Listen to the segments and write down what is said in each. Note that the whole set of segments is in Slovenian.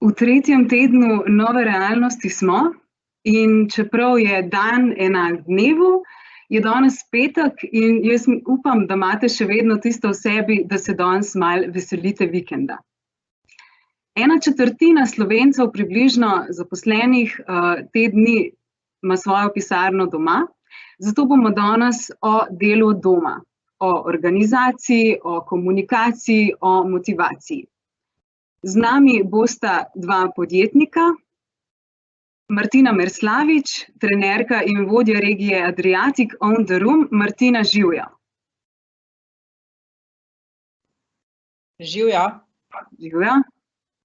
V tretjem tednu nove realnosti smo in čeprav je dan enak dnevu, je danes petek in jaz upam, da imate še vedno tisto v sebi, da se danes malo veselite vikenda. 1/4 Slovencev približno zaposlenih te dni ima svojo pisarno doma, zato bomo danes o delu od doma, o organizaciji, o komunikaciji, o motivaciji. Z nami bosta dva podjetnika, Martina Merslavič, trenerka in vodja regije Adriatic On The Room. Martina, živjo. Živjo. Živjo.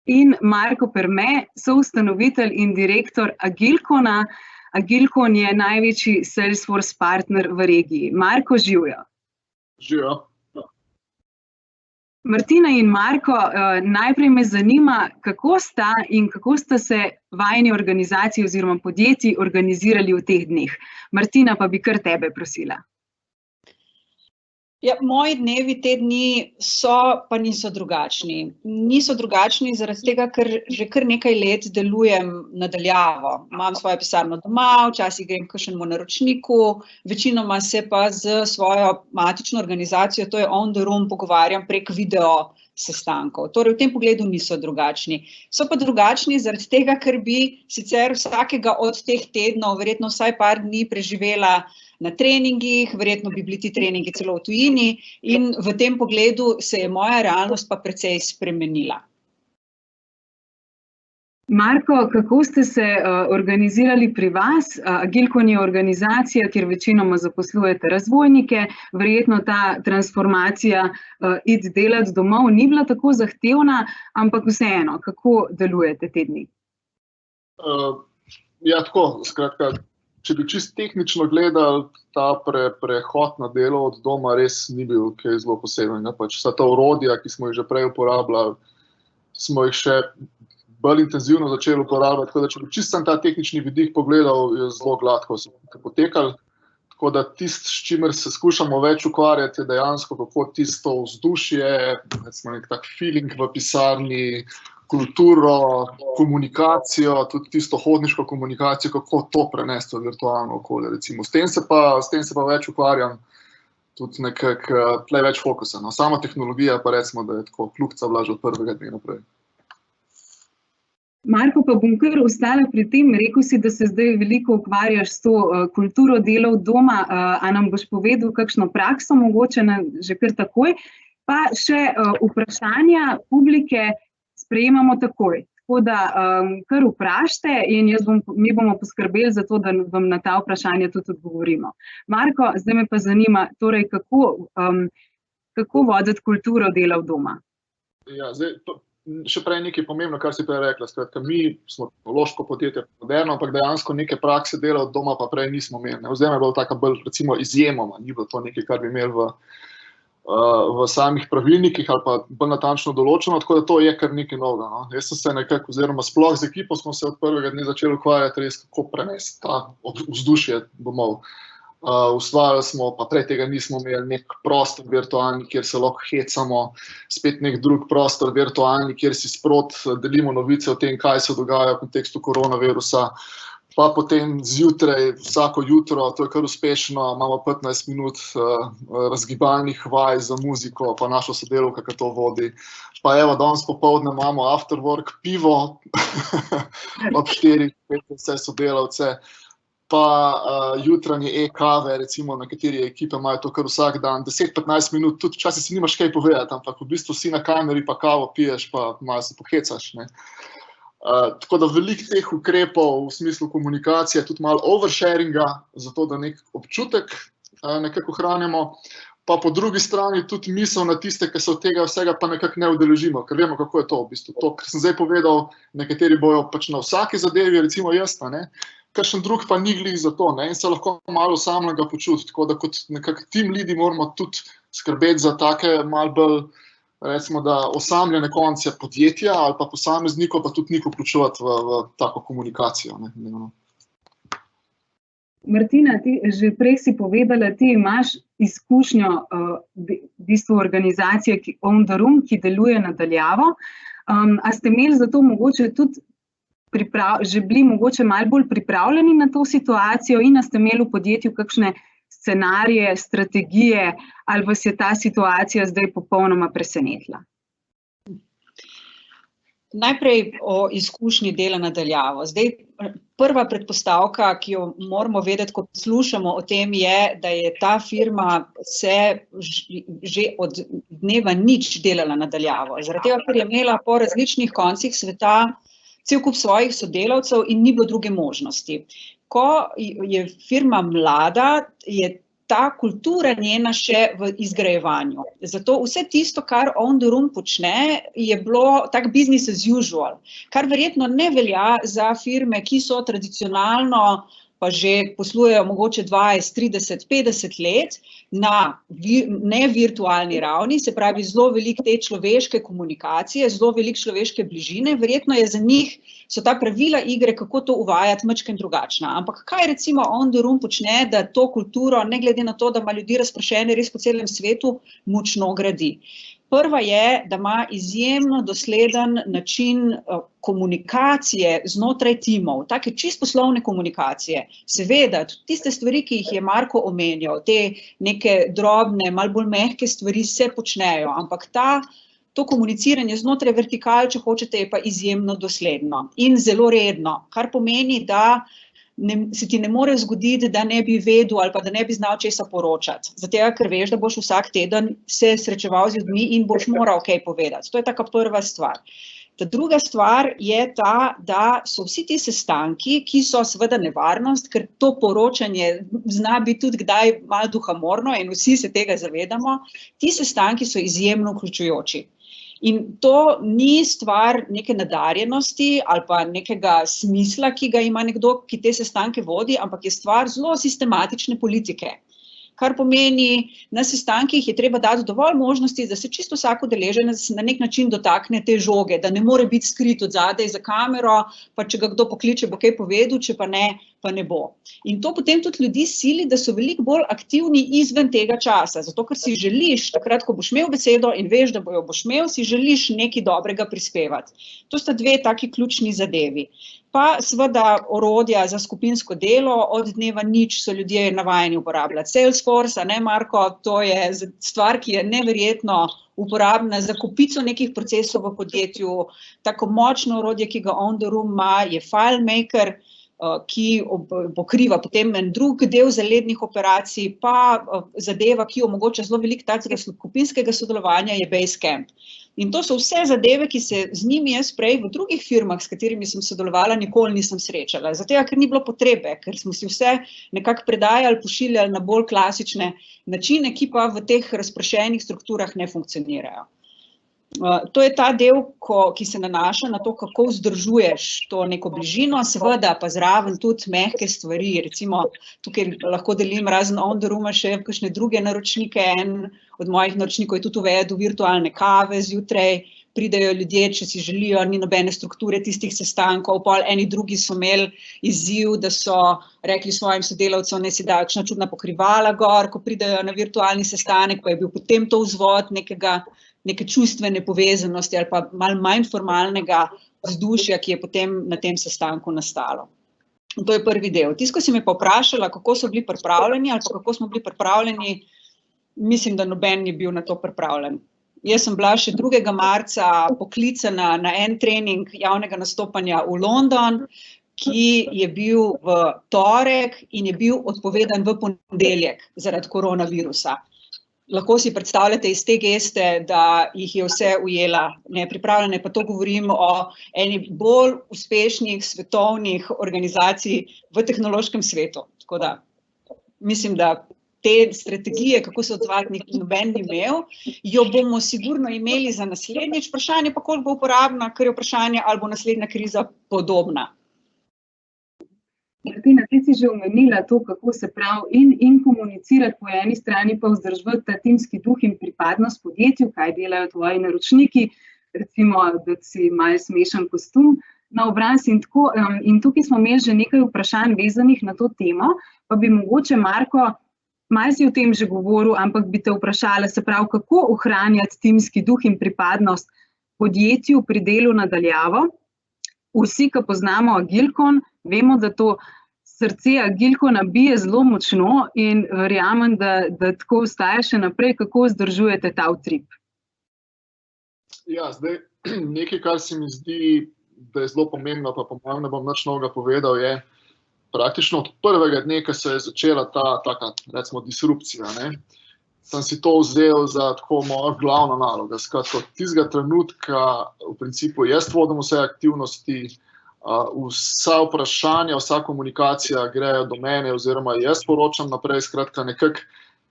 In Marko Perme, soustanovitelj in direktor Agilcona. Agilcon je največji Salesforce partner v regiji. Marko, živjo. Živjo. Martina in Marko, najprej me zanima, kako sta se vajini organizaciji oziroma podjetji organizirali v teh dneh. Martina, pa bi kar tebe prosila. Ja, moji dnevi te dni so, pa niso drugačni. Niso drugačni zaradi tega, ker že kar nekaj let delujem nadaljavo. Imam svojo pisarno doma, včasih grem k kakšnemu naročniku, večinoma se pa z svojo matično organizacijo, to je On The Room, pogovarjam prek video sestankov. Torej, v tem pogledu niso drugačni. So pa drugačni zaradi tega, ker bi sicer vsakega od teh tednov verjetno vsaj par dni preživela na treningih, verjetno bi bili ti treningi celo v tujini in v tem pogledu se je moja realnost pa precej spremenila. Marko, kako ste se organizirali pri vas? Agilcon je organizacija, kjer večinoma zaposlujete razvojnike, verjetno ta transformacija iti delati domov ni bila tako zahtevna, ampak vseeno, kako delujete te dni? Ja, tako, skratka, če bi čisto tehnično gledali, ta prehod na delo od doma res ni bil kaj zelo posebnega. Pač vsa ta orodja, ki smo jih že prej uporabljali, smo jih še bolj intenzivno začeli uporabljati, tako da če bi čisto ta tehnični vidik pogledal, je zelo gladko se potekalo. Tako da tisto, s čimer se skušamo več ukvarjati, je dejansko kako tisto vzdušje, recimo nek tak feeling v pisarni, kulturo, komunikacijo, tudi tisto hodniško komunikacijo, kako to prenesti v virtualno okolje, recimo. S tem se pa več ukvarjam, tudi nekako tle več fokusa. No, sama tehnologija pa recimo, da je tako kljukica bila že od prvega dne naprej. Marko, pa bom kar ostala pri tem, rekel si, da se zdaj veliko ukvarjaš s to kulturo dela od doma, a nam boš povedal kakšno prakso, mogoče že kar takoj, pa še vprašanja publike sprejemamo takoj. Tako da kar vprašajte in mi bomo poskrbeli za to, da vam na ta vprašanja tudi odgovorimo. Marko, zdaj me pa zanima, torej kako voditi kulturo dela od doma? Ja, zdaj, še prej nekaj pomembno, kar si prej rekla. Skratka, mi smo tehnološko podjetje moderno, ampak dejansko neke prakse dela od doma pa prej nismo imeli. Zdaj je bila taka bolj, recimo, izjemoma, ni bilo to nekaj, kar bi imeli v samih pravilnikih ali pa bolj natančno določeno, tako da to je kar nekaj novega. No. Jaz sem se nekako, oziroma sploh z ekipo smo se od prvega dne začeli ukvarjati res, kako prenesti ta vzdušje domov. Ustvarjali smo, pa prej tega nismo imeli, nek prostor virtualni, kjer se lahko hecamo, spet nek drug prostor virtualni, kjer si sprot delimo novice o tem, kaj se dogaja v kontekstu koronavirusa. Pa potem zjutraj, vsako jutro, to je kar uspešno, imamo 15 minut razgibalnih vaj za muziko, pa našo sodelavko, ki to vodi. Pa evo, danes popoldne imamo after work pivo, ob 4-5 vse sodelavce, pa jutranje e-kave, recimo, na kateri ekipe imajo to kar vsak dan, 10-15 minut, tudi včasih si nimaš kaj povedati, ampak v bistvu si na kameri, pa kavo piješ, pa malo se pohecaš, ne. Tako da veliko teh ukrepov v smislu komunikacije, tudi malo oversharinga, zato da nek občutek nekako ohranjamo, pa po drugi strani tudi misel na tiste, ki se od tega vsega pa nekako ne udeležimo, ker vemo, kako je to v bistvu. To, kar sem zdaj povedal, nekateri bojo pač na vsaki zadevi, recimo jaz, ne, kakšen drug pa ni glih za to, ne, in se lahko malo osamljenega počuti, tako da kot nekako team leadi moramo tudi skrbeti za take malo bolj, recimo, da osamljene konce podjetja ali pa posameznikov, pa tudi njih vključevati v tako komunikacijo. Ne. Martina, ti že prej si povedala, ti imaš izkušnjo v bistvu organizacije On The Room, ki deluje nadaljavo. A ste imeli zato mogoče tudi že bili mogoče malo bolj pripravljeni na to situacijo in a ste imeli v podjetju kakšne scenarije, strategije, ali vas je ta situacija zdaj popolnoma presenetila? Najprej o izkušnji dela na daljavo. Zdaj, prva predpostavka, ki jo moramo vedeti, ko poslušamo o tem, je, da je ta firma se že od dneva nič delala na daljavo. Zaradi tega, ker je imela po različnih koncih sveta cel kup svojih sodelavcev in ni bilo druge možnosti. Ko je firma mlada, je ta kultura njena še v izgrajevanju. Zato vse tisto, kar On the Room počne, je bilo tak business as usual, kar verjetno ne velja za firme, ki so tradicionalno pa že poslujejo mogoče 20, 30, 50 let na nevirtualni ravni, se pravi zelo veliko te človeške komunikacije, zelo veliko človeške bližine, verjetno je za njih so ta pravila igre, kako to uvajati, majčkeno drugačna. Ampak kaj recimo On the Room počne, da to kulturo, ne glede na to, da ima ljudi razpršene res po celem svetu, močno gradi? Prva je, da ima izjemno dosleden način komunikacije znotraj timov, take čisto poslovne komunikacije. Seveda, tudi tiste stvari, ki jih je Marko omenjal, te neke drobne, malo bolj mehke stvari se počnejo, ampak to komuniciranje znotraj vertikal, če hočete, je pa izjemno dosledno in zelo redno, kar pomeni, da se ti ne more zgoditi, da ne bi vedel ali pa da ne bi znal česa poročati. Zato, ker veš, da boš vsak teden se srečeval z ljudmi in boš moral kaj povedati. To je taka prva stvar. Ta druga stvar je ta, da so vsi ti sestanki, ki so seveda nevarnost, ker to poročanje zna biti tudi kdaj malo duhamorno in vsi se tega zavedamo, ti sestanki so izjemno vključujoči. In to ni stvar neke nadarjenosti ali pa nekega smisla, ki ga ima nekdo, ki te sestanke vodi, ampak je stvar zelo sistematične politike. Kar pomeni, na sestankih je treba dati dovolj možnosti, da se čisto vsak udeleženec na nek način dotakne te žoge, da ne more biti skrit od zadaj za kamero, pa če ga kdo pokliče, bo kaj povedal, če pa ne bo. In to potem tudi ljudi sili, da so veliko bolj aktivni izven tega časa, zato ker si želiš, takrat, ko boš imel besedo in veš, da boš imel, si želiš nekaj dobrega prispevati. To sta dve taki ključni zadevi. Pa seveda orodja za skupinsko delo, od dneva nič so ljudje navajeni uporabljati. Salesforce, ne Marko, to je stvar, ki je neverjetno uporabna za kopico nekih procesov v podjetju. Tako močno orodje, ki ga On the Room ima, je FileMaker, ki pokriva potem en drug del zalednih operacij, pa zadeva, ki omogoča zelo veliko takega skupinskega sodelovanja, je Basecamp. In to so vse zadeve, ki se z njimi jaz prej v drugih firmah, s katerimi sem sodelovala, nikoli nisem srečala. Zato, ker ni bilo potrebe, ker smo si vse nekako predajali, pošiljali na bolj klasične načine, ki pa v teh razpršenih strukturah ne funkcionirajo. To je ta del, ki se nanaša na to, kako vzdržuješ to neko bližino, seveda pa zraven tudi mehke stvari. Recimo, tukaj lahko delim razen On the Rooma še kakšne druge naročnike. En od mojih naročnikov je tudi uvedel virtualne kave zjutraj, pridejo ljudje, če si želijo, ni nobene strukture tistih sestankov, pol eni drugi so imeli izziv, da so rekli svojim sodelavcem, naj si dajo kakšna čudna pokrivala gor, ko pridejo na virtualni sestanek, pa je bil potem to vzvod neke čustvene povezanosti ali pa malo manj formalnega vzdušja, ki je potem na tem sestanku nastalo. In to je prvi del. Tisto, ko si me pa vprašala, kako so bili pripravljeni ali pa kako smo bili pripravljeni, mislim, da noben ni bil na to pripravljen. Jaz sem bila še 2. marca poklicana na en trening javnega nastopanja v London, ki je bil v torek in je bil odpovedan v ponedeljek zaradi koronavirusa. Lahko si predstavljate iz te geste, da jih je vse ujela nepripravljene, pa to govorim o eni bolj uspešnih svetovnih organizacij v tehnološkem svetu. Tako da mislim, da te strategije, kako se odzvati, noben ni imel, jo bomo sigurno imeli za naslednjič. Vprašanje pa, koliko bo uporabna, ker je vprašanje, ali bo naslednja kriza podobna. Martina, ti si že omenila to, kako se pravi in komunicirati po eni strani, pa vzdrževati ta timski duh in pripadnost podjetju, kaj delajo tvoji naročniki, recimo, da si malo smešen kostum na obraz in tako. In tukaj smo imeli že nekaj vprašanj vezanih na to temo, pa bi mogoče, Marko, malo si o tem že govoril, ampak bi te vprašala, se pravi, kako ohranjati timski duh in pripadnost podjetju pri delu nadaljavo. Vsi, ki poznamo Agilcon, vemo, da to srce Agilcona bije zelo močno in verjamem, da tako ostaja še naprej. Kako vzdržujete ta utrip? Ja, zdaj nekaj, kar se mi zdi, da je zelo pomembno, pa po mojem ne bom nič novega povedal, je praktično od prvega dne, ko se je začela ta taka, recimo, disrupcija, ne, sem si to vzel za tako mojo glavno nalogo. Skratka, od tistega trenutka v principu jaz vodim vse aktivnosti, vsa vprašanja, vsa komunikacija grejo do mene oziroma jaz poročam naprej. Skratka, nekako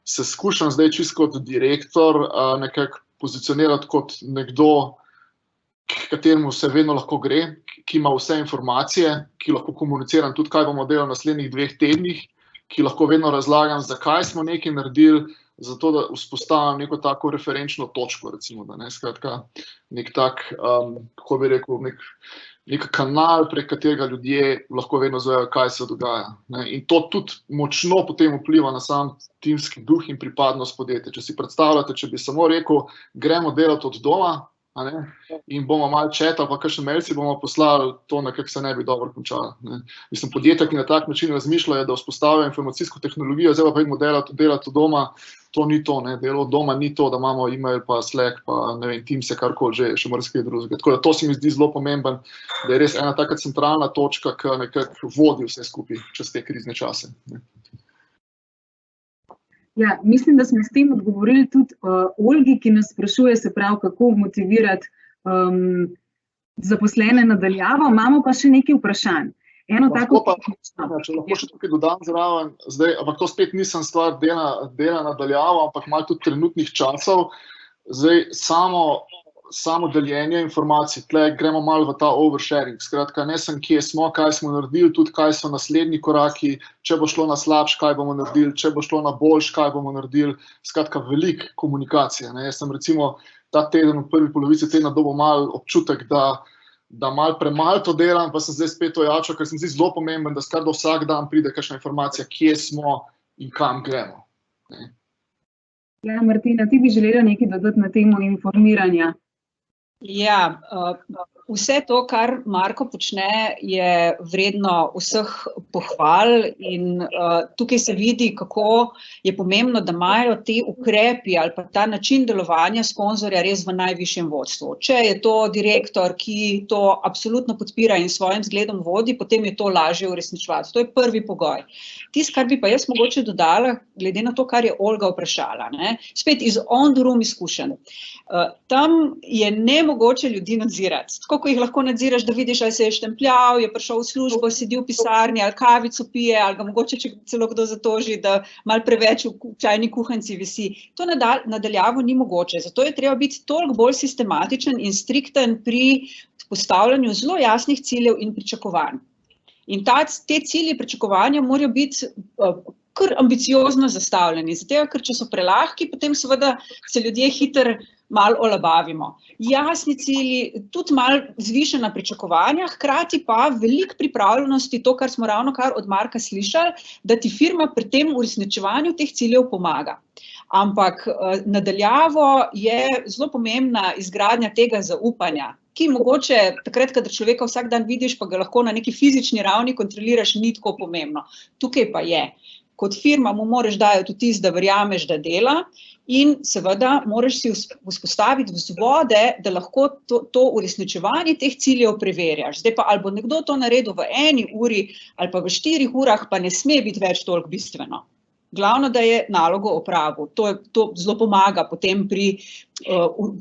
se skušam zdaj čisto kot direktor nekako pozicionirati kot nekdo, kateremu se vedno lahko gre, ki ima vse informacije, ki lahko komuniciram tudi, kaj bomo delali v naslednjih 2 tednih, ki lahko vedno razlagam, zakaj smo nekaj naredili, zato da vzpostavim neko tako referenčno točko, recimo, da ne, skratka, nek tak, kako bi rekel, nek kanal, prek katerega ljudje lahko vedno zvejo, kaj se dogaja. Ne. In to tudi močno potem vpliva na sam timski duh in pripadnost podjetja. Če si predstavljate, če bi samo rekel, gremo delati od doma, a ne, in bomo malo četali, pa kakšen mail si bomo poslali, to nekako se ne bi dobro končalo. Ne. Mislim, podjetja, ki na tak način razmišljajo, da vzpostavijo informacijsko tehnologijo, zdaj pa idemo delati od doma, to ni to, ne. Delo od doma ni to, da imamo e-mail, pa Slack, pa ne vem, Teams, karkoli že, še marsikaj drugega. Tako da to se mi zdi zelo pomemben, da je res ena taka centralna točka, ki nekako vodi vse skupaj čez te krizne čase. Ne. Ja, mislim, da smo s tem odgovorili tudi Olgi, ki nas sprašuje, se pravi, kako motivirati zaposlene nadaljavo. Imamo pa še nekaj vprašanj. Če lahko še tukaj dodam zraven, zdaj, ampak to spet nisem stvar dela nadaljavo, ampak malo tudi trenutnih časov. Zdaj, samo deljenje informacij, tle gremo malo v ta oversharing. Skratka, ne sem kje smo, kaj smo naredili, tudi kaj so naslednji koraki, če bo šlo na slabš, kaj bomo naredili, če bo šlo na boljš, kaj bomo naredili. Skratka, veliko komunikacije. Ne. Jaz sem recimo ta teden v prvi polovici tedna dobil malo občutek, da malo premalo to delam, pa sem zdaj spet ojačal, ker sem zdi zelo pomemben, da skratka vsak dan pride kakšna informacija, kje smo in kam gremo. Ne. Ja, Martina, ti bi želela nekaj dodati na temo informiranja. Ja, vse to, kar Marko počne, je vredno vseh pohval in tukaj se vidi, kako je pomembno, da imajo te ukrepi ali pa ta način delovanja sponzorja res v najvišjem vodstvu. Če je to direktor, ki to absolutno podpira in svojim zgledom vodi, potem je to lažje uresničevati. To je prvi pogoj. Tisto, kar bi pa jaz mogoče dodala, glede na to, kar je Olga vprašala, ne, spet iz on the room izkušenj. Tam je nemogoče ljudi nadzirati. Tako, ko jih lahko nadziraš, da vidiš, ali se je štempljal, je prišel v službo, sedi v pisarni, ali kavico pije, ali ga mogoče celo kdo zatoži, da malo preveč v čajni kuhanci visi. To nadaljavo ni mogoče. Zato je treba biti toliko bolj sistematičen in strikten pri postavljanju zelo jasnih ciljev in pričakovanj. In te cilji pričakovanja morajo biti kar ambiciozno zastavljeni. Zato, ker če so prelahki, potem seveda se ljudje hitro malo olabavimo. Jasni cilji, tudi malo zvišena pričakovanja, hkrati pa veliko pripravljenosti, to, kar smo ravnokar od Marka slišali, da ti firma pri tem uresničevanju teh ciljev pomaga. Ampak nadaljavo je zelo pomembna izgradnja tega zaupanja, ki mogoče takrat, kadar človeka vsak dan vidiš, pa ga lahko na neki fizični ravni kontroliraš, ni tako pomembno. Tukaj pa je. Kot firma mu moraš dajati vtis, da verjameš, da dela in seveda moraš si vzpostaviti vzvode, da lahko to uresničevanje teh ciljev preverjaš. Zdaj pa ali bo nekdo to naredil v 1 uri ali pa v 4 urah, pa ne sme biti več toliko bistveno. Glavno, da je nalogo opravil. To zelo pomaga potem pri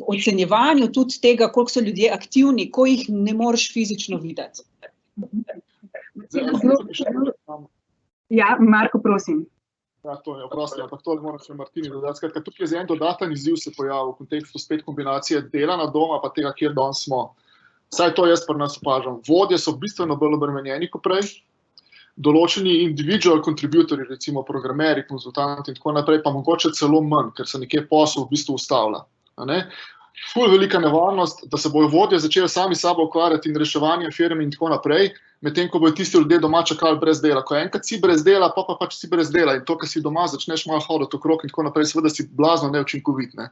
ocenjevanju tudi tega, koliko so ljudje aktivni, ko jih ne moreš fizično videti. Ja, Marko, prosim. Ja, to je oprosti, ampak tole moram še Martini dodati. Skratka, tukaj je en dodaten izziv se pojavil v kontekstu spet kombinacije dela na doma, pa tega, kjer danes smo. Saj to jaz pri nas opažam. Vodje so bistveno bolj obremenjeni kot prej. Določeni individual contributorji, recimo programeri, konzultanti in tako naprej, pa mogoče celo manj, ker se nekje posel v bistvu ustavlja. Ful velika nevarnost, da se bojo vodje začeli sami sabo ukvarjati in reševanje firm in tako naprej, medtem ko bojo tisti ljudje doma čakali brez dela. Ko enkrat si brez dela, pa pač si brez dela in to, kar si doma začneš malo hoditi okrog in tako naprej, seveda si blazno neučinkovit. Ne.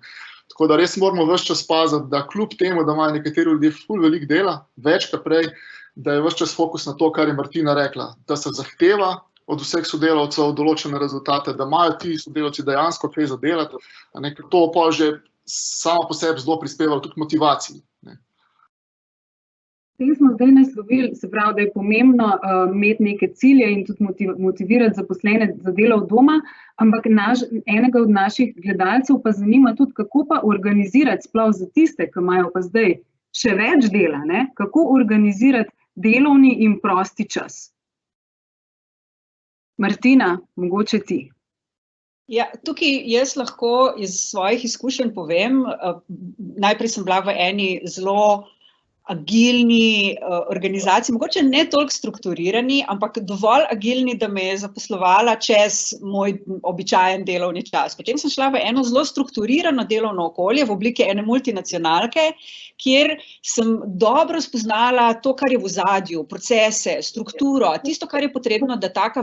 Tako da res moramo ves čas paziti, da kljub temu, da imajo nekateri ljudje ful veliko dela, več kot prej, da je ves čas fokus na to, kar je Martina rekla, da se zahteva od vseh sodelavcev določene rezultate, da imajo ti sodelavci dejansko kaj za delati, ker to pa že samo po sebi zelo prispevalo tudi motivaciji. Tem smo zdaj naslovili, se pravi, da je pomembno imeti neke cilje in tudi motivirati zaposlene za delo od doma, ampak enega od naših gledalcev pa zanima tudi, kako pa organizirati sploh za tiste, ki imajo pa zdaj še več dela, ne? Kako organizirati delovni in prosti čas. Martina, mogoče ti. Ja, tukaj jaz lahko iz svojih izkušenj povem, najprej sem bila v eni zelo agilni organizaciji, mogoče ne toliko strukturirani, ampak dovolj agilni, da me je zaposlovala čez moj običajen delovni čas. Potem sem šla v eno zelo strukturirano delovno okolje v obliki ene multinacionalke, kjer sem dobro spoznala to, kar je v ozadju, procese, strukturo, tisto, kar je potrebno, da tak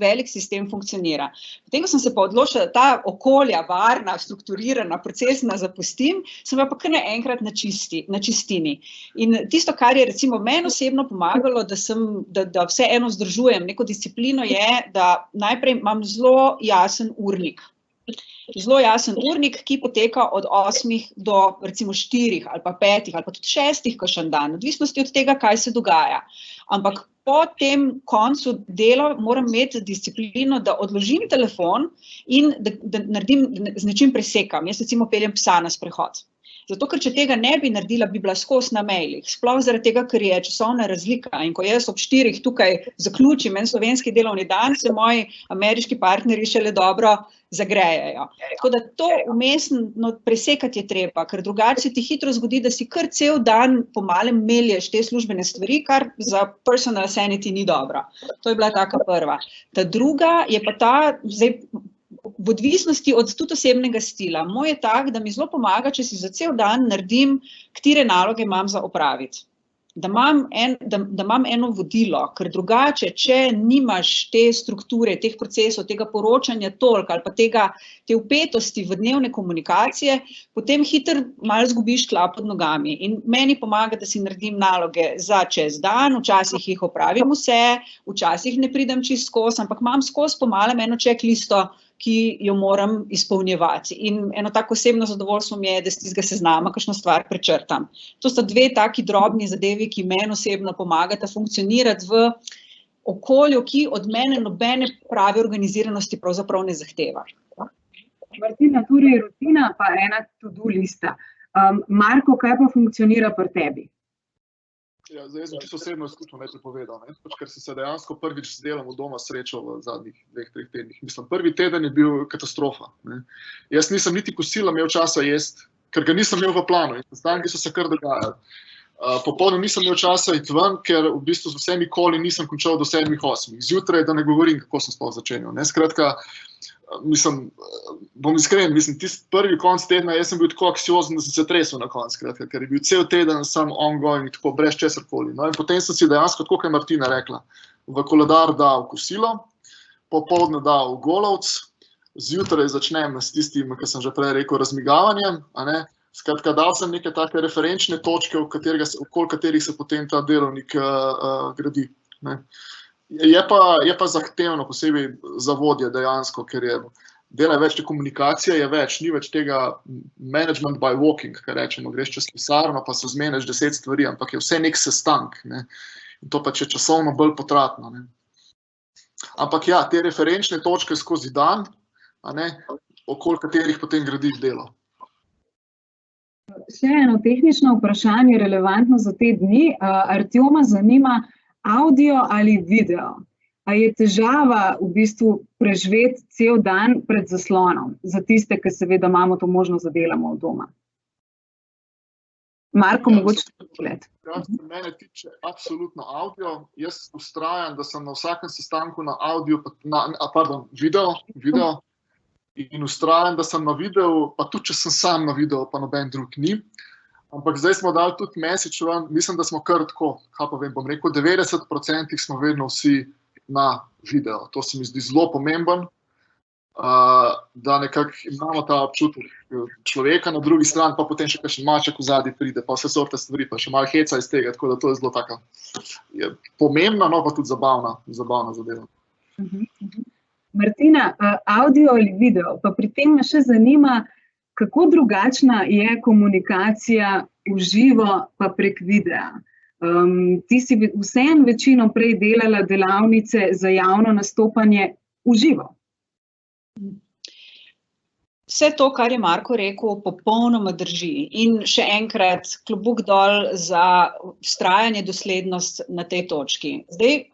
velik sistem funkcionira. Potem, ko sem se pa odločila, da ta okolja, varna, strukturirana, procesna zapustim, sem pa kar naenkrat na čistini. In tisto, kar je recimo meni osebno pomagalo, da vseeno vzdržujem neko disciplino, je, da najprej imam zelo jasen urnik. Zelo jasen urnik, ki poteka od 8 do recimo 4 ali pa 5 ali pa tudi 6 kakšen dan, odvisnosti od tega, kaj se dogaja. Ampak po tem koncu dela moram imeti disciplino, da odložim telefon in da naredim, z nečim presekam. Jaz recimo peljem psa na sprehod. Zato, ker če tega ne bi naredila, bi bila skozi na mailih. Sploh zaradi tega, ker je časovna razlika. In ko jaz ob 4 tukaj zaključim en slovenski delovni dan, se moji ameriški partnerji šele dobro zagrejejo. Tako da to vmesno presekati je treba, ker drugače se ti hitro zgodi, da si kar cel dan po malem melješ te službene stvari, kar za personal sanity ni dobro. To je bila taka prva. Ta druga je pa ta, zdaj, v odvisnosti od tudi osebnega stila. Moj je tak, da mi zelo pomaga, če si za cel dan naredim, katere naloge imam za opraviti. Da imam eno vodilo, ker drugače, če nimaš te strukture, teh procesov, tega poročanja toliko ali pa te vpetosti v dnevne komunikacije, potem hitro malo zgubiš tla pod nogami. In meni pomaga, da si naredim naloge za čez dan, včasih jih opravim vse, včasih ne pridem čisto skozi, ampak imam skozi po malem eno checklisto, ki jo moram izpolnjevati. In eno tako osebno zadovoljstvo mi je, da s tistega seznama kakšno stvar prečrtam. To sta dve taki drobni zadevi, ki meni osebno pomagata funkcionirati v okolju, ki od mene nobene prave organiziranosti pravzaprav ne zahteva. Martina, tudi rutina pa ena to-do lista. Marko, kaj pa funkcionira pri tebi? Ja, zdaj sem čisto osebno izkušnjo najprej povedal, ker sem se dejansko prvič z delom od doma srečal v zadnjih 2-3 tednih. Mislim, prvi teden je bil katastrofa. Jaz nisem niti kosila imel časa jesti, ker ga nisem imel v planu. Sestanki so se kar dogajali. Popoldne nisem imel časa iti ven, ker v bistvu z vsemi koli nisem končal do 7:08. Zjutraj, da ne govorim, kako sem sploh začenjal. Skratka, bom iskren, tisti prvi konc tedna, jaz sem bil tako anksiozen, da sem se tresel na konc, ker je bil cel teden sam ongoing, tako brez česarkoli. No in potem sem si dejansko, tako kot je Martina rekla, v koledar dal kosilo, popoldne dal golovc, zjutraj začnem s tistim, kar sem že prej rekel, razmigavanjem, skratka, dal sem neke take referenčne točke, okoli katerih se potem ta delovnik gradi. Je pa zahtevno, posebej za vodje dejansko, ker je dela več te komunikacije, je več, ni več tega management by walking, kar rečemo, greš čez pisarno, pa se zmeniš 10 stvari, ampak je vse nek sestank, in to pač je časovno bolj potratno. Ampak ja, te referenčne točke skozi dan, okoli katerih potem gradiš delo. Še eno tehnično vprašanje, relevantno za te dni. Artjoma zanima, audio ali video? A je težava v bistvu preživeti cel dan pred zaslonom, za tiste, ki seveda imamo to možnost, da delamo od doma? Marko, mogoče pogled. Kar se mene tiče, absolutno audio. Jaz vztrajam, da sem na vsakem sestanku na video, in vztrajam, da sem na videu, pa tudi, če sem sam na videu, pa noben drug ni. Ampak zdaj smo dali tudi message ven, mislim, da smo kar tako, kaj pa vem, bom rekel, 90% smo vedno vsi na video. To se mi zdi zelo pomemben. da nekako imamo ta občutek človeka, na drugi strani pa potem še kakšen maček v zadnji pride, pa vse sorte stvari, pa še malo heca iz tega, tako da to je zelo taka pomembna, no pa tudi zabavna zadeva. Martina, audio ali video, pa pri tem me še zanima, kako drugačna je komunikacija v živo pa prek videa. Ti si vseeno večino prej delala delavnice za javno nastopanje v živo. Vse to, kar je Marko rekel, popolnoma drži. In še enkrat, klobuk dol za vztrajanje, doslednost na tej točki. Zdaj,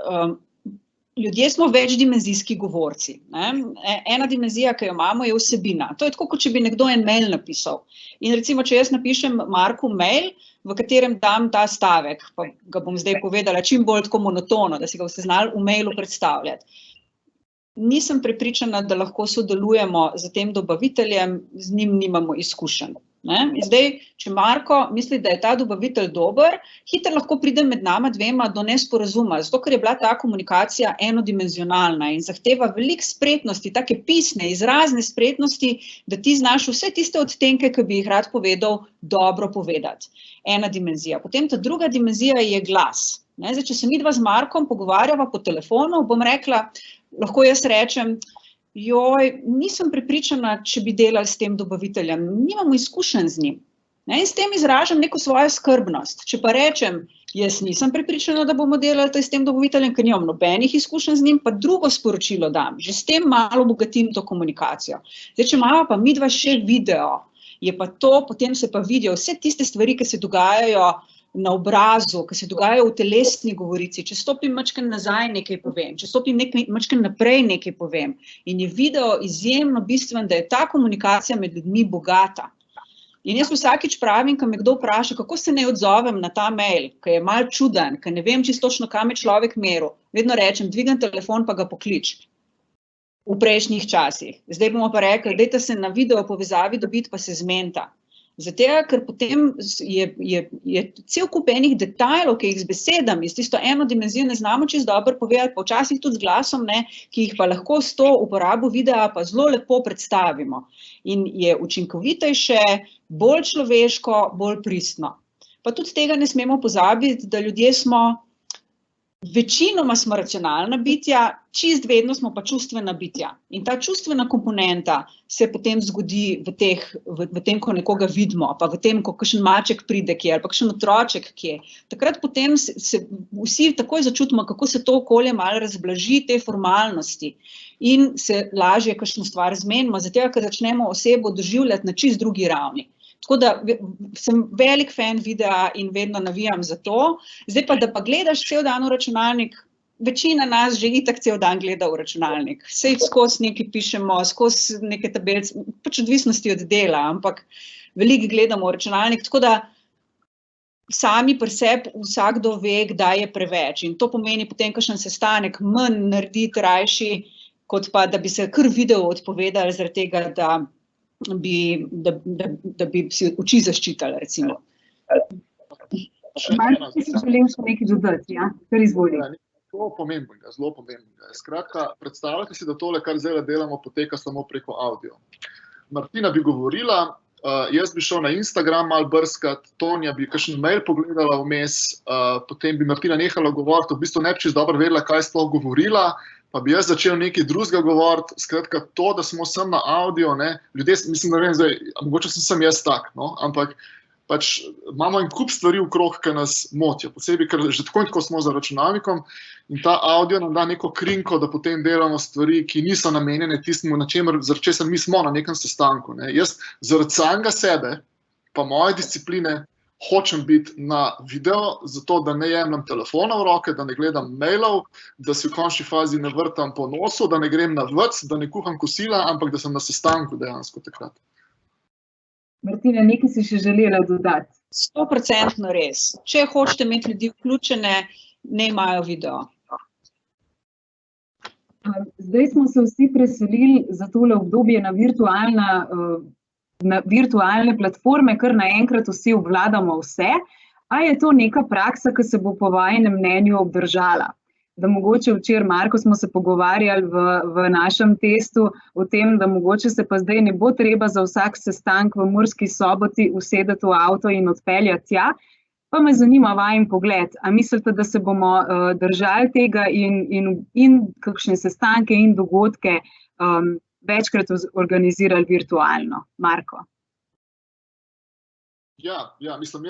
ljudje smo večdimenzijski govorci. Ne? Ena dimenzija, ki jo imamo, je vsebina. To je tako, kot če bi nekdo en mail napisal. In recimo, če jaz napišem Marku mail, v katerem dam ta stavek, pa ga bom zdaj povedala čim bolj tako monotono, da si ga boste znali v mailu predstavljati. Nisem prepričana, da lahko sodelujemo z tem dobaviteljem, z njim nimamo izkušenj. In zdaj, če Marko misli, da je ta dobavitelj dober, hitro lahko pride med nama dvema do nesporazuma, zato ker je bila ta komunikacija enodimenzionalna in zahteva veliko spretnosti, take pisne, izrazne spretnosti, da ti znaš vse tiste odtenke, ki bi jih rad povedal, dobro povedati. Ena dimenzija. Potem ta druga dimenzija je glas. Zdaj, če se midva z Markom pogovarjava po telefonu, bom rekla, lahko jaz rečem, nisem prepričana, če bi delali s tem dobaviteljem, nimamo izkušenj z njim. In s tem izražam neko svojo skrbnost. Če pa rečem, jaz nisem prepričana, da bomo delali s tem dobaviteljem, ker nimam nobenih izkušenj z njim, pa drugo sporočilo dam. Že s tem malo obogatim to komunikacijo. Zdaj, če imamo pa midva še video, je pa to, potem se pa vidijo vse tiste stvari, ki se dogajajo na obrazu, ki se dogajajo v telesni govorici, če stopim mačken nazaj nekaj povem, če stopim mačken naprej nekaj povem. In je video izjemno bistven, da je ta komunikacija med ljudmi bogata. In jaz vsakič pravim, ko me kdo vpraša, kako se naj odzovem na ta mail, ki je malo čuden, ki ne vem čisto točno, kam je človek meril, vedno rečem, dvigam telefon pa ga poklič. V prejšnjih časih. Zdaj bomo pa rekli, dajte se na video povezavi dobiti, pa se zmenta. Zato, ker potem je cel kup enih detajlov, ki jih z besedami, s tisto eno dimenzijo ne znamo čisto dobro povedati, pa včasih tudi z glasom, ki jih pa lahko s to uporabo videa pa zelo lepo predstavimo. In je učinkovitejše, bolj človeško, bolj pristno. Pa tudi tega ne smemo pozabiti, da ljudje smo, večinoma smo racionalna bitja, čist vedno smo pa čustvena bitja. In ta čustvena komponenta se potem zgodi v tem, ko nekoga vidimo, pa v tem, ko kakšen maček pride kje, ali pa kakšen otroček kje. Takrat potem se vsi takoj začutimo, kako se to okolje malo razblaži, te formalnosti. In se lažje kakšno stvar zmenimo, zato ker začnemo osebo doživljati na čist drugi ravni. Tako da sem velik fan videa in vedno navijam za to. Zdaj pa, da pa gledaš cel dan v računalnik, večina nas že itak cel dan gleda v računalnik. Sej skozi nekaj pišemo, skozi neke tabelce, pač odvisnosti od dela, ampak veliko gledamo v računalnik, tako da sami pri sebi vsakdo ve, kdaj je preveč. In to pomeni potem kakšen sestanek manj narediti rajši, kot pa, da bi se kar video odpovedali zaradi tega, da bi si oči zaščitali, recimo. Marko, ti si želim še nekaj dodati, ja? Kar izvoli. Zelo pomembnega. Skratka, predstavljate si, da tole, kar zdaj delamo, poteka samo preko audio. Martina bi govorila, jaz bi šel na Instagram malo brskat, Tonja bi kakšen mail pogledala vmes, potem bi Martina nehala govoriti, v bistvu ne bi čisto dobro vedela, kaj sploh govorila, pa bi jaz začel nekaj drugega govoriti, skratka to, da smo sem na audio, ljudje, mislim, ne vem zdaj, mogoče sem jaz tak, ampak pač imamo en kup stvari okrog, ki nas motijo, posebej, ker že tako smo za računalnikom in ta audio nam da neko krinko, da potem delamo stvari, ki niso namenjene tistemu, zaradi česar mi smo na nekem sestanku. Jaz zaradi samega sebe, pa moje discipline, hočem biti na video, zato da ne jemljem telefona v roke, da ne gledam mailov, da si v končni fazi ne vrtam po nosu, da ne grem na vrc, da ne kuham kosila, ampak da sem na sestanku dejansko takrat. Martina, nekaj si še želela dodati. 100% res. Če hočete imeti ljudi vključene, ne imajo video. Zdaj smo se vsi preselili za tole obdobje na virtualne platforme, kar naenkrat vsi obvladamo vse, a je to neka praksa, ki se bo po vajinem mnenju obdržala? da mogoče včeraj, Marko, smo se pogovarjali v našem testu o tem, da mogoče se pa zdaj ne bo treba za vsak sestank v Murski Soboti usedeti v avto in odpeljati tja. Pa me zanima vajin pogled. A mislite, da se bomo držali tega in kakšne sestanke in dogodke večkrat organizirali virtualno? Marko? Ja, mislim,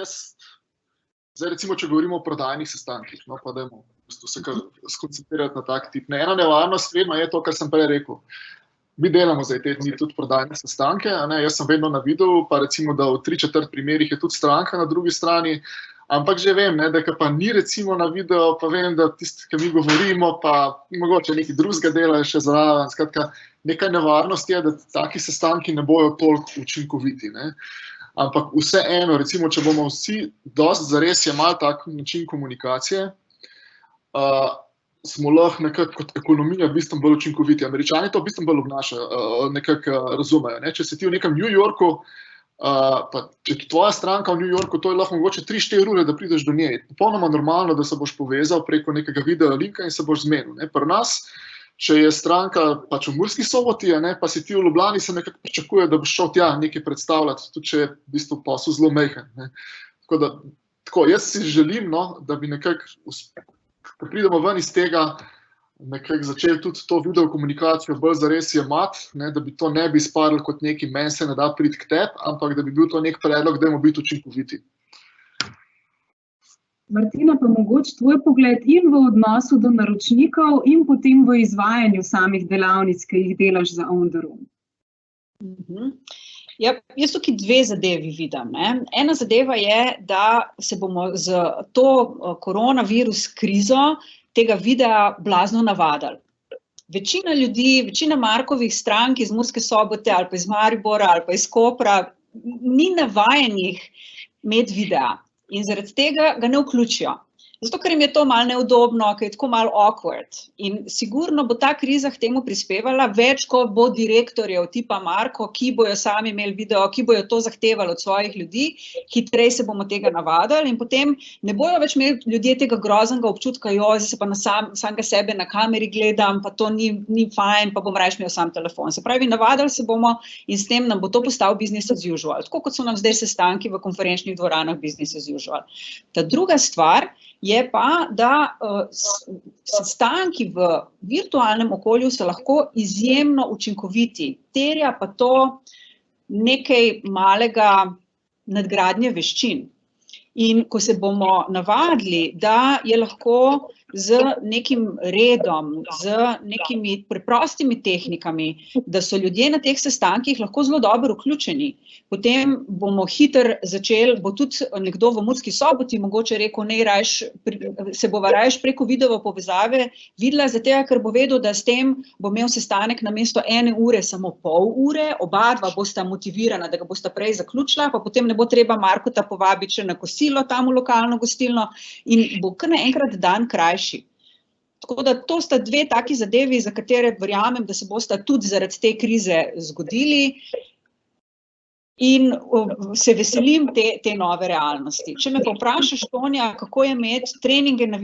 zdaj recimo, če govorimo o prodajnih sestankih, no, pa dajmo se skoncentrirati na tak tip. Ena nevarnost vedno je to, kar sem prej rekel. Mi delamo zdaj te dni tudi prodajne sestanke, jaz sem vedno na videu, pa recimo, da v 3/4 primerih je tudi stranka na drugi strani, ampak že vem, da pa ni recimo na videu, pa vem, da tisti, ki mi govorimo, pa mogoče nekaj drugega delajo še zraven. Skratka, nekaj nevarnost je, da taki sestanki ne bojo toliko učinkoviti, ne. Ampak vseeno, recimo, če bomo vsi dosti zares jemali tak način komunikacije, smo lahko nekako kot ekonomija bistveno bolj učinkoviti. Američani to bistveno bolj nekako razumejo. Ne? Če si ti v nekem New Yorku, pa če je tvoja stranka v New Yorku, to je lahko mogoče 3-4 ure, da prideš do nje. Popolnoma normalno, da se boš povezal preko nekega video linka in se boš zmenil. Ne? Pri nas, če je stranka pač v Murski Soboti, pa si ti v Ljubljani, se nekako pričakuje, da boš šel tja nekaj predstavljati, tudi če je v bistvu posel zelo majhen. Tako, jaz si želim, da bi nekako, ko pridemo ven iz tega, nekako začeli tudi to video komunikacijo bolj zares jemati, da bi to ne bi spadlo kot neki meni se ne da priti k tebi, ampak da bi bil to nek predlog, da bomo biti učinkoviti. Martina, pa mogoče tvoj pogled in v odnosu do naročnikov in potem v izvajanju samih delavnic, ki jih delaš za On the Room. Ja, jaz tukaj dve zadevi vidim. Ena zadeva je, da se bomo z to koronavirus krizo tega videa blazno navadili. Večina ljudi, večina Markovih strank iz Murske Sobote ali pa iz Maribora ali pa iz Kopra ni navajenih imeti videa in zaradi tega ga ne vključijo. Zato, ker jim je to malo neudobno, ker je tako malo awkward. In sigurno bo ta kriza k temu prispevala, več kot bo direktorjev tipa Marko, ki bojo sami imeli video, ki bojo to zahtevali od svojih ljudi, hitreje se bomo tega navadili in potem ne bojo več imeli ljudje tega groznega občutka, zdaj se pa samega sebe na kameri gledam, pa to ni fajn, pa bom raje imel sam telefon. Se pravi, navadili se bomo in s tem nam bo to postal business as usual. Tako kot so nam zdaj sestanki v konferenčnih dvoranah business as usual. Ta druga stvar je pa, da sestanki v virtualnem okolju so lahko izjemno učinkoviti. Terja pa to nekaj malega nadgradnje veščin. In ko se bomo navadili, da je lahko z nekim redom, z nekimi preprostimi tehnikami, da so ljudje na teh sestankih lahko zelo dobro vključeni, potem bomo hitro začeli, bo tudi nekdo v Murski Soboti mogoče rekel, se bova rajš preko video povezave videla, zato ker bo vedel, da s tem bo imel sestanek namesto 1 ure samo pol ure, oba dva bosta motivirana, da ga bosta prej zaključila, pa potem ne bo treba Markota povabiti še na kosilo tam v lokalno gostilno in bo kar naenkrat dan krajši. Tako da to sta dve taki zadevi, za katere verjamem, da se bosta tudi zaradi te krize zgodili in se veselim te nove realnosti. Če me pa vprašaš, Tonja, kako je imeti treninge v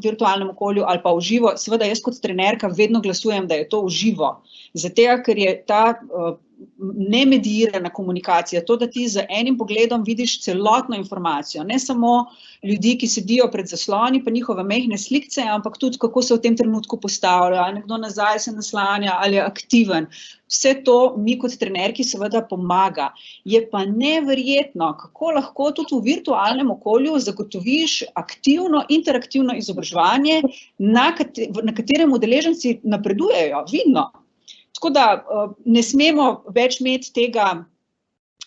virtualnem okolju ali pa v živo, seveda jaz kot trenerka vedno glasujem, da je to v živo. Zato, ker je ta nemedijirana komunikacija, to, da ti z enim pogledom vidiš celotno informacijo, ne samo ljudi, ki sedijo pred zasloni, pa njihove majhne slikce, ampak tudi, kako se v tem trenutku postavljajo, ali nekdo nazaj se naslanja, ali je aktiven. Vse to mi kot trenerki seveda pomaga. Je pa neverjetno, kako lahko tudi v virtualnem okolju zagotoviš aktivno, interaktivno izobraževanje, na katerem udeleženci napredujejo, vidno. Tako da ne smemo več imeti tega,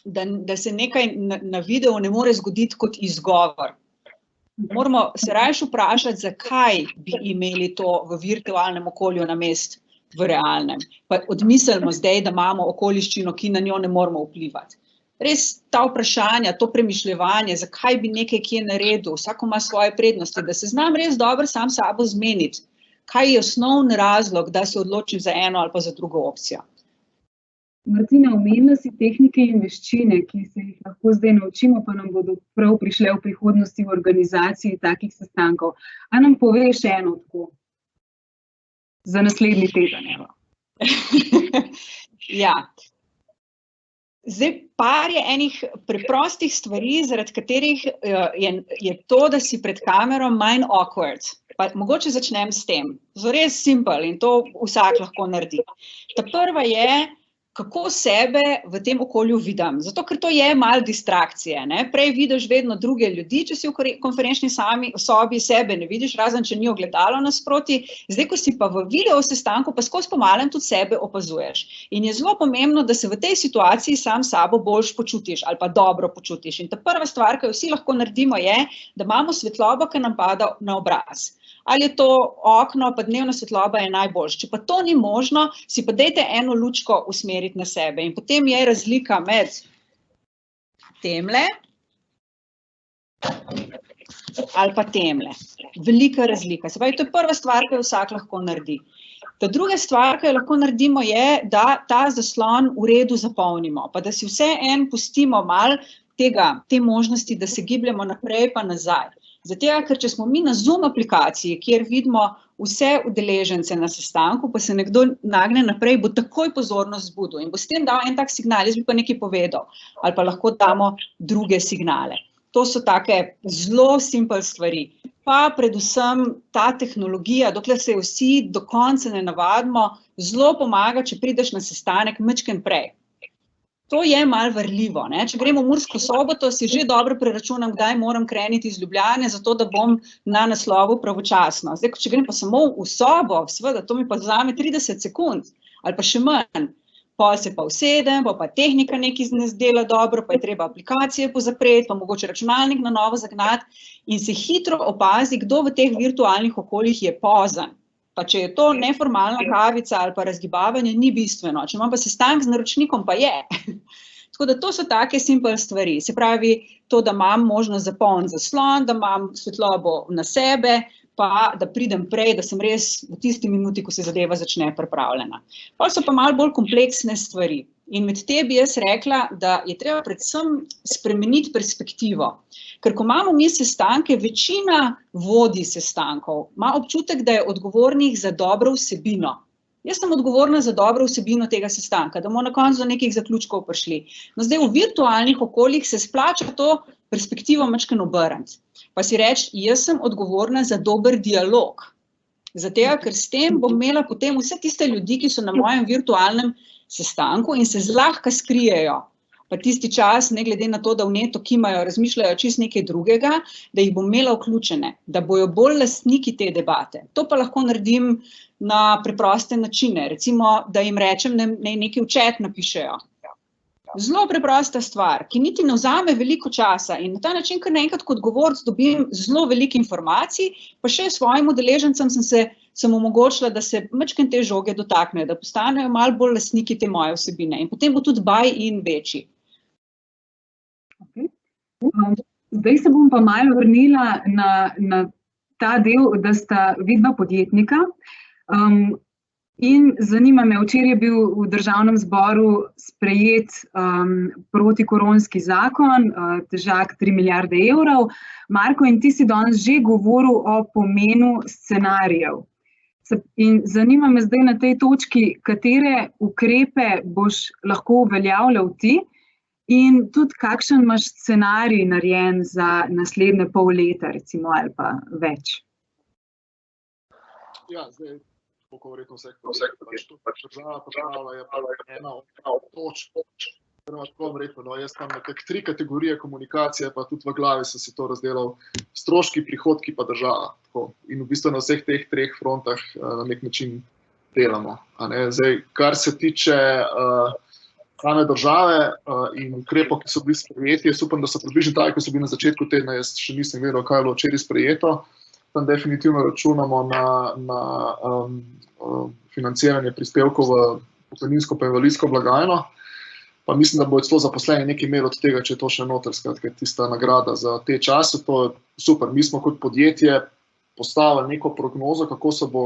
da se nekaj na videu ne more zgoditi kot izgovor. Moramo se raje vprašati, zakaj bi imeli to v virtualnem okolju namesto v realnem. Pa odmislimo zdaj, da imamo okoliščino, ki na njo ne moramo vplivati. Res ta vprašanja, to premišljevanje, zakaj bi nekaj kje naredil, vsako ima svoje prednosti, da se znam res dobro sam sabo zmeniti. Kaj je osnovni razlog, da se odločim za eno ali pa za drugo opcijo? Martina, omenila si tehnike in veščine, ki se jih lahko zdaj naučimo, pa nam bodo prav prišle v prihodnosti v organizaciji takih sestankov. A nam poveš eno tako za naslednji teden? Ja. Zdaj, par je enih preprostih stvari, zaradi katerih je to, da si pred kamero manj awkward. Pa mogoče začnem s tem. Res simple in to vsak lahko naredi. Ta prva je, kako sebe v tem okolju vidim. Zato, ker to je malo distrakcije. Ne? Prej vidiš vedno druge ljudi, če si v konferenčni sobi, sebe ne vidiš, razen če ni ogledalo nasproti. Zdaj, ko si pa v video sestanku, pa skozi pomalem tudi sebe opazuješ. In je zelo pomembno, da se v tej situaciji sam sabo boljš počutiš ali pa dobro počutiš. In ta prva stvar, ki jo vsi lahko naredimo, je, da imamo svetlobo, ki nam pada na obraz. Ali je to okno, pa dnevna svetloba je najboljša. Če pa to ni možno, si pa dajte eno lučko usmeriti na sebe. In potem je razlika med temle ali pa temle. Velika razlika. Se pravi, to je prva stvar, ki jo vsak lahko naredi. Ta druga stvar, ki jo lahko naredimo, je, da ta zaslon v redu zapolnimo, pa da si vseeno pustimo malo te možnosti, da se gibljemo naprej pa nazaj. Zato, ker če smo mi na Zoom aplikaciji, kjer vidimo vse udeležence na sestanku, pa se nekdo nagne naprej, bo takoj pozornost zbudil in bo s tem dal en tak signal, jaz bi pa nekaj povedal, ali pa lahko damo druge signale. To so take zelo simple stvari. Pa predvsem ta tehnologija, dokler se vsi do konca ne navadimo, zelo pomaga, če prideš na sestanek majčkeno prej. To je malo varljivo. Ne? Če gremo v Mursko Soboto, si že dobro preračunam, kdaj moram kreniti iz Ljubljane, zato da bom na naslovu pravočasno. Zdaj, če grem pa samo v sobo, seveda, to mi pa vzame 30 sekund ali pa še manj. Pol se pa usedem, pa tehnika nekaj ne dela dobro, pa je treba aplikacije pozapreti, pa mogoče računalnik na novo zagnati in se hitro opazi, kdo v teh virtualnih okoljih je pozen. Pa če je to neformalna kavica ali pa razgibavanje, ni bistveno. Če imam pa sestanek z naročnikom, pa je. Tako da to so take simple stvari. Se pravi, to, da imam možnost zapolniti zaslon, da imam svetlobo na sebe, pa da pridem prej, da sem res v tisti minuti, ko se zadeva začne pripravljena. Pa so pa malo bolj kompleksne stvari. In med te bi jaz rekla, da je treba predvsem spremeniti perspektivo. Ker ko imamo mi sestanke, večina vodij sestankov ima občutek, da je odgovornih za dobro vsebino. Jaz sem odgovorna za dobro vsebino tega sestanka, da bomo na koncu do nekih zaključkov prišli. No, zdaj v virtualnih okoljih se splača to perspektivo majčkeno obrniti. Pa si reči, jaz sem odgovorna za dober dialog. Zato, ker s tem bom imela potem vse tiste ljudi, ki so na mojem virtualnem sestanku in se zlahka skrijejo. Pa tisti čas, ne glede na to, da v neto kimajo, razmišljajo čisto nekaj drugega, da jih bom imela vključene, da bojo bolj lastniki te debate. To pa lahko naredim na preproste načine. Recimo, da jim rečem, da nekaj v chat napišejo. Zelo preprosta stvar, ki niti ne vzame veliko časa in na ta način, ker naenkrat kot govorec dobim zelo veliko informacij, pa še svojim udeležencem sem omogočila, da se majčkeno te žoge dotaknejo, da postanejo malo bolj lastniki te moje vsebine in potem bo tudi buy-in večji. Okay. Zdaj se bom pa malo vrnila na ta del, da sta vidva podjetnika. In zanima me, včeraj je bil v Državnem zboru sprejet protikoronski zakon, težak 3 milijarde evrov. Marko, in ti si danes že govoril o pomenu scenarijev. In zanima me zdaj na tej točki, katere ukrepe boš lahko uveljavljal ti in tudi kakšen imaš scenarij narejen za naslednje pol leta, recimo, ali pa več. Ja, zdaj, kako verjetno vse, država popravila je pa ena od točk. Tako bom rekel, jaz tam nekak 3 kategorije komunikacije, pa tudi v glavi sem si to razdelal, stroški, prihodki pa država. Tako. In v bistvu na vseh teh 3 frontah na nek način delamo. Zdaj, kar se tiče same države in ukrepov, ki so bili sprejeti, jaz upam, da so približno taki, ko so bili na začetku tedna, jaz še nisem vedel, kaj je bilo včeraj sprejeto. Tam definitivno računamo na financiranje prispevkov v pokojninsko pa invalidsko blagajno. Pa mislim, da bo celo zaposleni nekaj imeli od tega, če je to še noter, skratka, tista nagrada za te čase. To je super. Mi smo kot podjetje postavili neko prognozo, kako se bo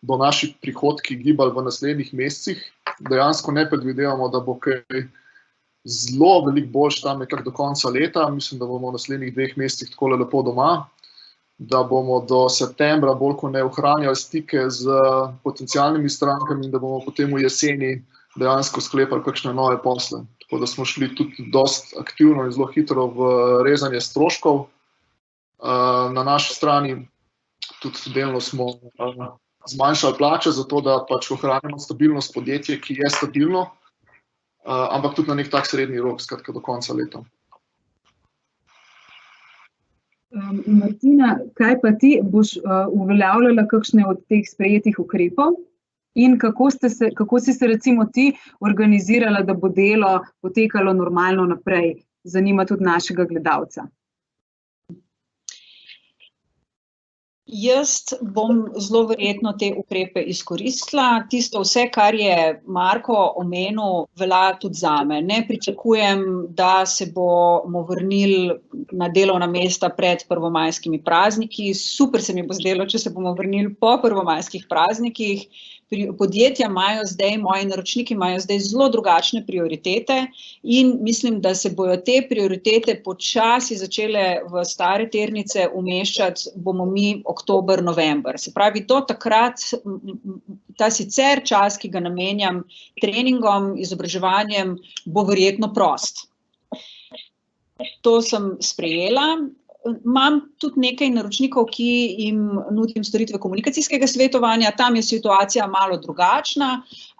bo naši prihodki gibali v naslednjih mesecih. Dejansko ne predvidevamo, da bo kaj zelo veliko boljš tam nekako do konca leta. Mislim, da bomo v naslednjih 2 mesecih takole lepo doma, da bomo do septembra bolj kot ne ohranjali stike z potencialnimi strankami in da bomo potem v jeseni dejansko sklepali kakšne nove posle. Tako da smo šli tudi dosti aktivno in zelo hitro v rezanje stroškov. Na naši strani tudi delno smo zmanjšali plače, zato da pač ohranimo stabilnost podjetja, ki je stabilno, ampak tudi na nek tak srednji rok, skratka do konca leta. Martina, kaj pa ti boš uveljavljala kakšne od teh sprejetih ukrepov in kako si se recimo ti organizirala, da bo delo potekalo normalno naprej? Zanima tudi našega gledalca. Jaz bom zelo verjetno te ukrepe izkoristila. Tisto vse, kar je Marko omenil, velja tudi zame. Ne pričakujem, da se bomo vrnili na delovna mesta pred prvomajskimi prazniki. Super se mi bo zdelo, če se bomo vrnili po prvomajskih praznikih. Podjetja imajo zdaj, moji naročniki imajo zdaj zelo drugačne prioritete in mislim, da se bojo te prioritete počasi začele v stare tirnice umeščati, bomo mi oktober, november. Se pravi, do takrat, ta sicer čas, ki ga namenjam treningom, izobraževanjem, bo verjetno prost. To sem sprejela. Imam tudi nekaj naročnikov, ki jim nudim storitve komunikacijskega svetovanja, tam je situacija malo drugačna,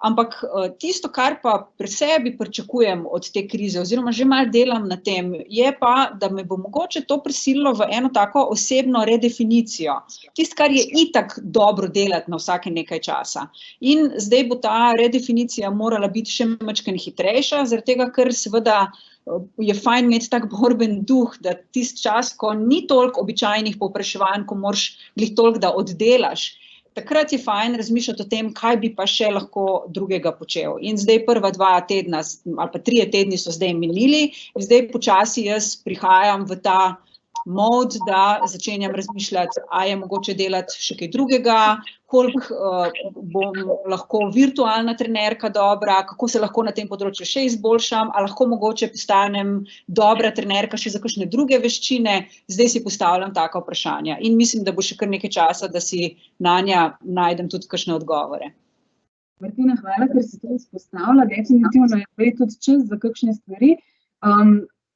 ampak tisto, kar pa pri sebi pričakujem od te krize, oziroma že malo delam na tem, je pa, da me bo mogoče to prisililo v eno tako osebno redefinicijo. Tisto, kar je itak dobro delati na vsake nekaj časa. In zdaj bo ta redefinicija morala biti še majčkeno hitrejša, zaradi tega, ker seveda je fajn imeti tak borben duh, da tisti čas, ko ni toliko običajnih povpraševanj, ko moraš glih toliko, da oddelaš, takrat je fajn razmišljati o tem, kaj bi pa še lahko drugega počel. In zdaj prva 2 tedna ali pa 3 tedni so zdaj minili, zdaj počasi jaz prihajam v ta mod, da začenjam razmišljati, a je mogoče delati še kaj drugega, koliko bom lahko virtualna trenerka dobra, kako se lahko na tem področju še izboljšam, a lahko mogoče postanem dobra trenerka še za kakšne druge veščine, zdaj si postavljam taka vprašanja. In mislim, da bo še kar nekaj časa, da si nanja najdem tudi kakšne odgovore. Martina, hvala, ker si to izpostavila. Definitivno je tudi čas za kakšne stvari,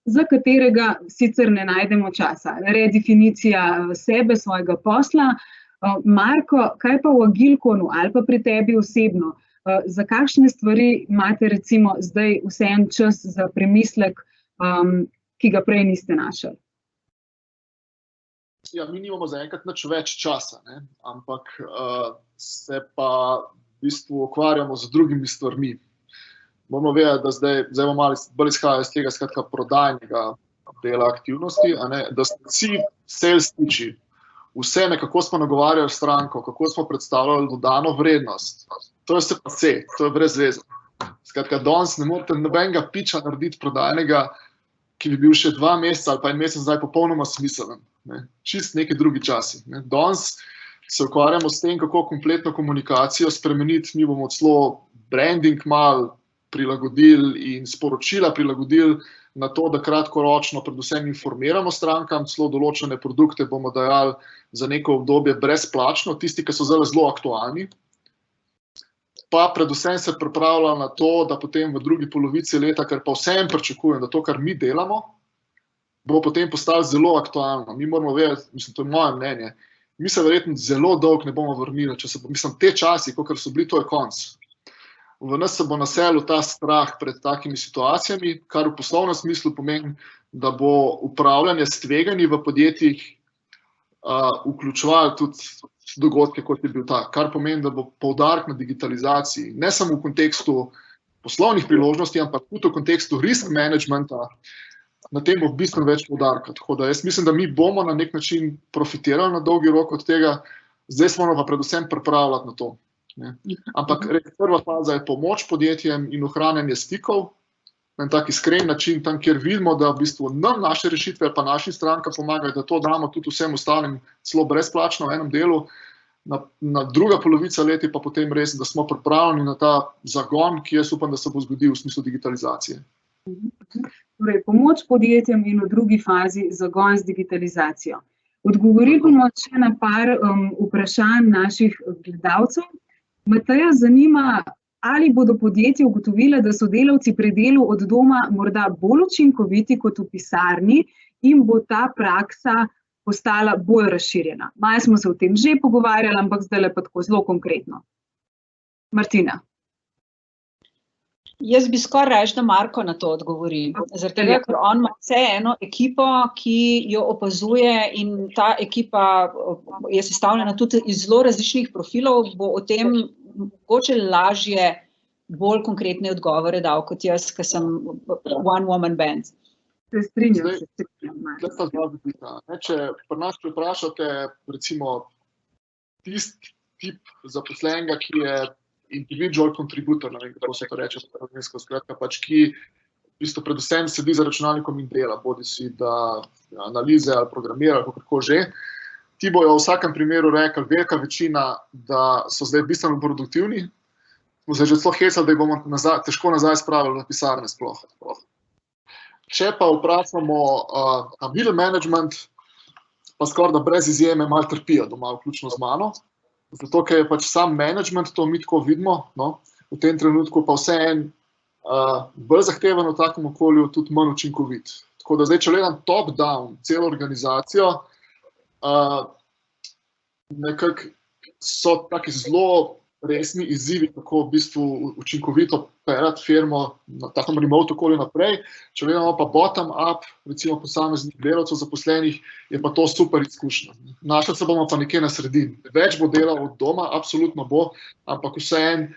za katerega sicer ne najdemo časa. Redefinicija sebe, svojega posla. Marko, kaj pa v Agilconu ali pa pri tebi osebno? Za kakšne stvari imate recimo zdaj vseeno čas za premislek, ki ga prej niste našli? Ja, mi nimamo zaenkrat nič več časa, ne? Ampak se pa v bistvu ukvarjamo z drugimi stvarmi. Moramo vedeti, da zdaj bomo malo bolj izhajali iz tega skratka prodajnega dela aktivnosti, da so vsi sales tiči, vse kako smo nagovarjali stranko, kako smo predstavljali dodano vrednost. To je vse pa vse, to je brez veze. Skratka, danes ne morete nobenega piča narediti prodajnega, ki bi bil še 2 meseca ali pa 1 mesec zdaj popolnoma smiselen. Čist neki drugi časi. Danes se ukvarjamo s tem, kako kompletno komunikacijo spremeniti. Mi bomo celo branding malo prilagodili in sporočila prilagodili na to, da kratkoročno predvsem informiramo strankam, celo določene produkte bomo dajali za neko obdobje brezplačno, tisti, ki so zelo aktualni. Pa predvsem se pripravljamo na to, da potem v drugi polovici leta, ker pa vsem pričakujem, da to, kar mi delamo, bo potem postalo zelo aktualno. Mi moramo vedeti, mislim, to je moje mnenje, mi se verjetno zelo dolgo ne bomo vrnili, mislim, te časi, kakor so bili, to je konc. V nas se bo naselil ta strah pred takimi situacijami, kar v poslovnem smislu pomeni, da bo upravljanje s tveganji v podjetjih vključevalo tudi dogodke, kot je bil ta, kar pomeni, da bo poudarek na digitalizaciji, ne samo v kontekstu poslovnih priložnosti, ampak tudi v kontekstu risk managementa, na tem bo bistveno več poudarka. Tako da jaz mislim, da mi bomo na nek način profitirali na dolgi rok od tega, zdaj smo pa predvsem pripravljati na to. Ampak prva faza je pomoč podjetjem in ohranjanje stikov na en tak iskren način, tam, kjer vidimo, da v bistvu nam naše rešitve pa naši stranka pomagajo, da to damo tudi vsem ostalim celo brezplačno v enem delu, na druga polovica leta pa potem res, da smo pripravljeni na ta zagon, ki jaz upam, da se bo zgodil v smislu digitalizacije. Torej, pomoč podjetjem in v drugi fazi zagon z digitalizacijo. Odgovorili bomo še na par vprašanj naših gledalcev. Mateja zanima, ali bodo podjetja ugotovila, da so delavci pri delu od doma morda bolj učinkoviti kot v pisarni in bo ta praksa postala bolj razširjena. Malo smo se o tem že pogovarjali, ampak zdaj pa tako zelo konkretno. Martina. Jaz bi skoraj reči, da Marko na to odgovori. Zaradi tega, ker on ima vseeno ekipo, ki jo opazuje in ta ekipa je sestavljena tudi iz zelo različnih profilov, bo o tem mogoče lažje bolj konkretne odgovore dal kot jaz, ki sem one woman band. Se strinjam. Če pri nas preprašate, recimo, tisti tip zaposlenega, ki je individual contributor, ne vem, kako se to reče, skratka, pač, ki v bistvu predvsem sedi za računalnikom in dela, bodi si da analize ali programira, kako že, ti bojo v vsakem primeru rekli, velika večina, da so zdaj bistveno produktivni, smo se že celo hecali, da jih bomo težko nazaj spravili na pisarne sploh. Če pa vprašamo middle management, pa skoraj da brez izjeme malo trpijo doma, vključno z mano, zato ker je pač sam management, to mi tako vidimo, no, v tem trenutku pa vseeno bolj zahteven v takem okolju, tudi manj učinkovit. Tako da zdaj, če gledam top-down celo organizacijo, nekako so taki zelo resni izzivi, kako v bistvu učinkovito perati firmo na takem remote okolju naprej. Če gledamo pa bottom-up, recimo posameznih delavcev zaposlenih, je pa to super izkušnja. Našli se bomo pa nekje na sredini. Več bo dela od doma, absolutno bo, ampak vseeno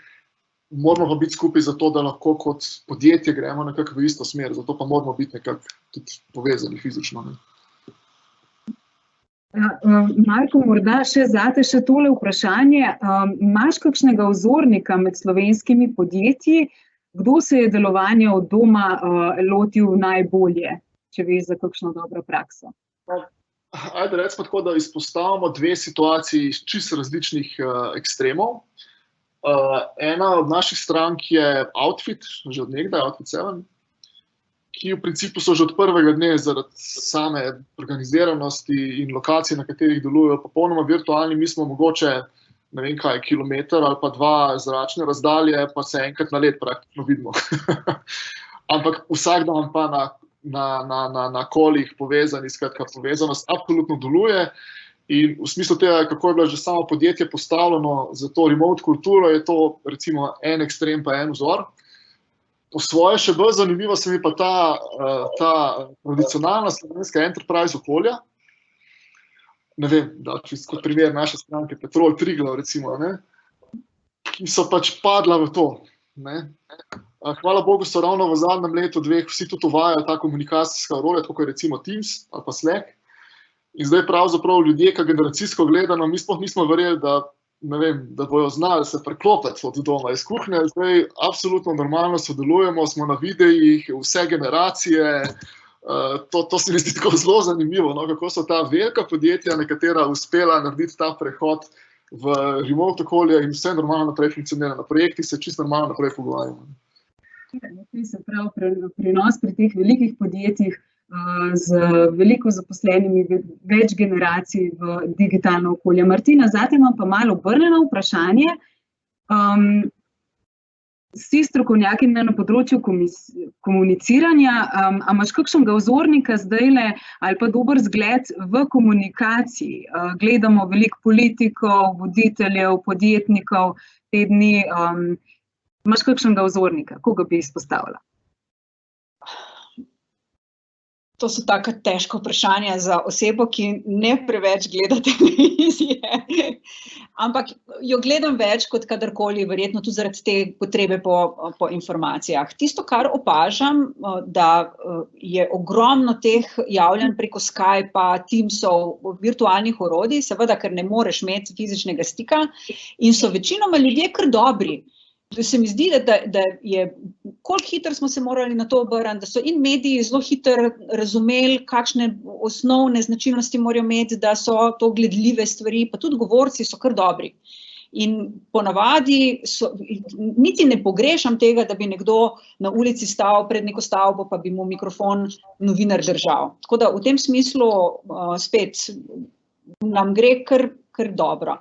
moramo pa biti skupaj zato, da lahko kot podjetje gremo nekako v isto smer, zato pa moramo biti nekako tudi povezani fizično. Ne? Marko, morda še zate še tole vprašanje. Imaš kakšnega vzornika med slovenskimi podjetji, kdo se je delovanja od doma lotil najbolje, če veš za kakšno dobro prakso? Ajde, recimo tako, da izpostavimo dve situaciji iz čisto različnih ekstremov. Ena od naših strank je Outfit, že od nekdaj, Outfit 7, ki v principu so že od prvega dne zaradi same organiziranosti in lokacij, na katerih delujejo, popolnoma virtualni. Mi smo mogoče, ne vem kaj, kilometer ali pa 2 zračne razdalje, pa se enkrat na let praktično vidimo. Ampak vsak dan pa na kolih povezani, skratka povezanost absolutno deluje. In v smislu tega, kako je bilo že samo podjetje postavljeno za to remote kulturo, je to recimo en ekstrem pa en vzor. Po svoje še bolj zanimivo se mi pa ta tradicionalna slovenska enterprise okolja. Ne vem, da kot primer naše stranke Petrol, Triglav recimo, ne, ki so pač padla v to. Ne. Hvala Bogu so ravno v zadnjem letu, 2 vsi tudi uvajajo ta komunikacijska orodja, tako kot recimo Teams ali pa Slack. In zdaj pravzaprav ljudje, ki generacijsko gledano, mi sploh nismo verjeli, da ne vem, da bojo znali se preklopiti od doma iz kuhinje. Zdaj absolutno normalno sodelujemo, smo na videih, vse generacije. To se mi zdi tako zelo zanimivo, no, kako so ta velika podjetja nekatera uspela narediti ta prehod v remote okolje in vse normalno naprej funkcionira. Na projektih se čisto normalno naprej pogovarjamo. Se pravi, prenos pri teh velikih podjetjih z veliko zaposlenimi, več generacij v digitalno okolje. Martina, zate imam pa malo obrnjeno vprašanje. Si strokovnjakinja na področju komuniciranja, a imaš kakšnega vzornika zdajle ali pa dober zgled v komunikaciji? Gledamo veliko politikov, voditeljev, podjetnikov te dni. Imaš kakšnega vzornika? Koga bi izpostavila? To so taka težka vprašanja za osebo, ki ne preveč gleda televizije. Ampak jo gledam več kot kadarkoli, verjetno tudi zaradi te potrebe po informacijah. Tisto, kar opažam, da je ogromno teh javljanj preko Skypa, Teamsov, virtualnih orodij, seveda, ker ne moreš imeti fizičnega stika in so večinoma ljudje kar dobri. se mi zdi, da je, koliko hitro smo se morali na to obrniti, da so in mediji zelo hitro razumeli, kakšne osnovne značilnosti morajo imeti, da so to gledljive stvari, pa tudi govorci so kar dobri. In ponavadi niti ne pogrešam tega, da bi nekdo na ulici stal pred neko stavbo, pa bi mu mikrofon novinar držal. Tako da v tem smislu spet nam gre kar dobro.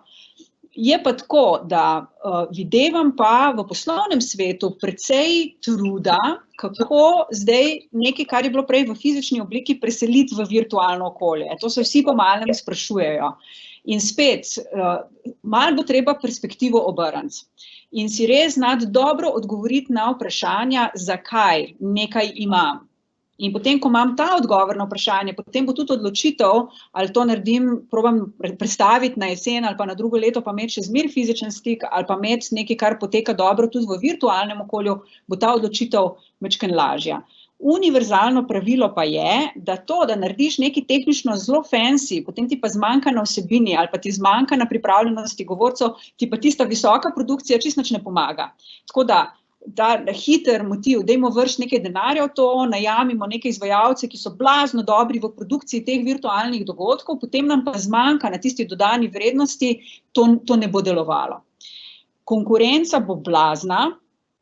Je pa tako, da videvam pa v poslovnem svetu precej truda, kako zdaj nekaj, kar je bilo prej v fizični obliki, preseliti v virtualno okolje. To se vsi po malem sprašujejo. In spet, malo bo treba perspektivo obrniti. In si res znati dobro odgovoriti na vprašanja, zakaj nekaj imam. In potem, ko imam ta odgovor na vprašanje, potem bo tudi odločitev, ali to naredim, probam predstaviti na jesen ali pa na drugo leto, pa imeti še zmeraj fizičen stik, ali pa imeti nekaj, kar poteka dobro tudi v virtualnem okolju, bo ta odločitev majčkeno lažja. Univerzalno pravilo pa je, da to, da narediš nekaj tehnično zelo fancy, potem ti pa zmanjka na vsebini ali pa ti zmanjka na pripravljenosti govorcev, ti pa tista visoka produkcija čisto nič ne pomaga. Tako da, ta hiter motiv, dajmo vršiti nekaj denarja v to, najamimo neke izvajalce, ki so blazno dobri v produkciji teh virtualnih dogodkov, potem nam pa zmanjka na tisti dodani vrednosti, to ne bo delovalo. Konkurenca bo blazna,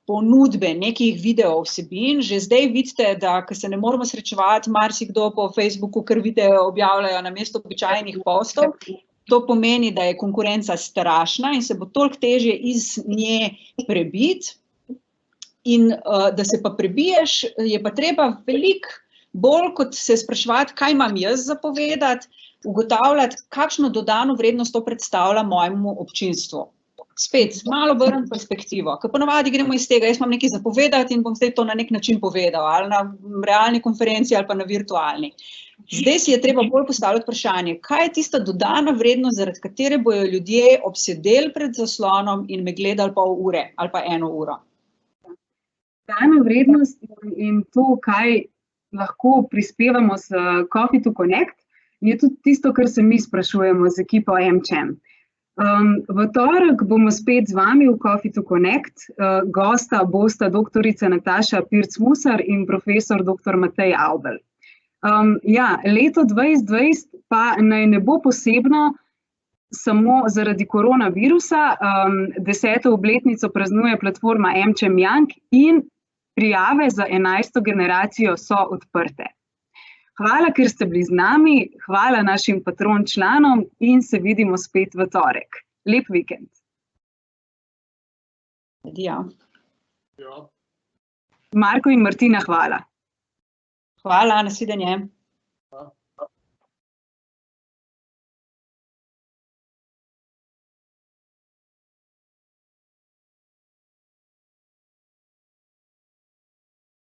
ponudbe nekih video vsebin, že zdaj vidite, da ko se ne moramo srečevati, marsikdo po Facebooku kar video objavljajo namesto običajnih postov, to pomeni, da je konkurenca strašna in se bo toliko težje iz nje prebiti. In da se pa prebiješ, je pa treba veliko bolj, kot se spraševati, kaj imam jaz za povedati, ugotavljati, kakšno dodano vrednost to predstavlja mojemu občinstvu. Spet, malo obrniti perspektivo, ker ponavadi gremo iz tega, jaz imam nekaj za povedati in bom zdaj to na nek način povedal, ali na realni konferenci ali pa na virtualni. Zdaj si je treba bolj postavljati vprašanje, kaj je tista dodana vrednost, zaradi katere bojo ljudje obsedeli pred zaslonom in me gledali pol ure ali pa 1 uro. Dodana vrednost in to, kaj lahko prispevamo s Coffee to Connect, je tudi tisto, kar se mi sprašujemo z ekipo AmCham. V torek bomo spet z vami v Coffee to Connect. Gosta bosta doktorica Nataša Pirc-Musar in profesor dr. Matej Avbelj. Leto 2020 pa naj ne bo posebno samo zaradi koronavirusa. 10. obletnico praznuje platforma AmCham Young in prijave za 11. generacijo so odprte. Hvala, ker ste bili z nami, hvala našim patron članom in se vidimo spet v torek. Lep vikend. Ja. Marko in Martina, hvala. Hvala, nasvidenje.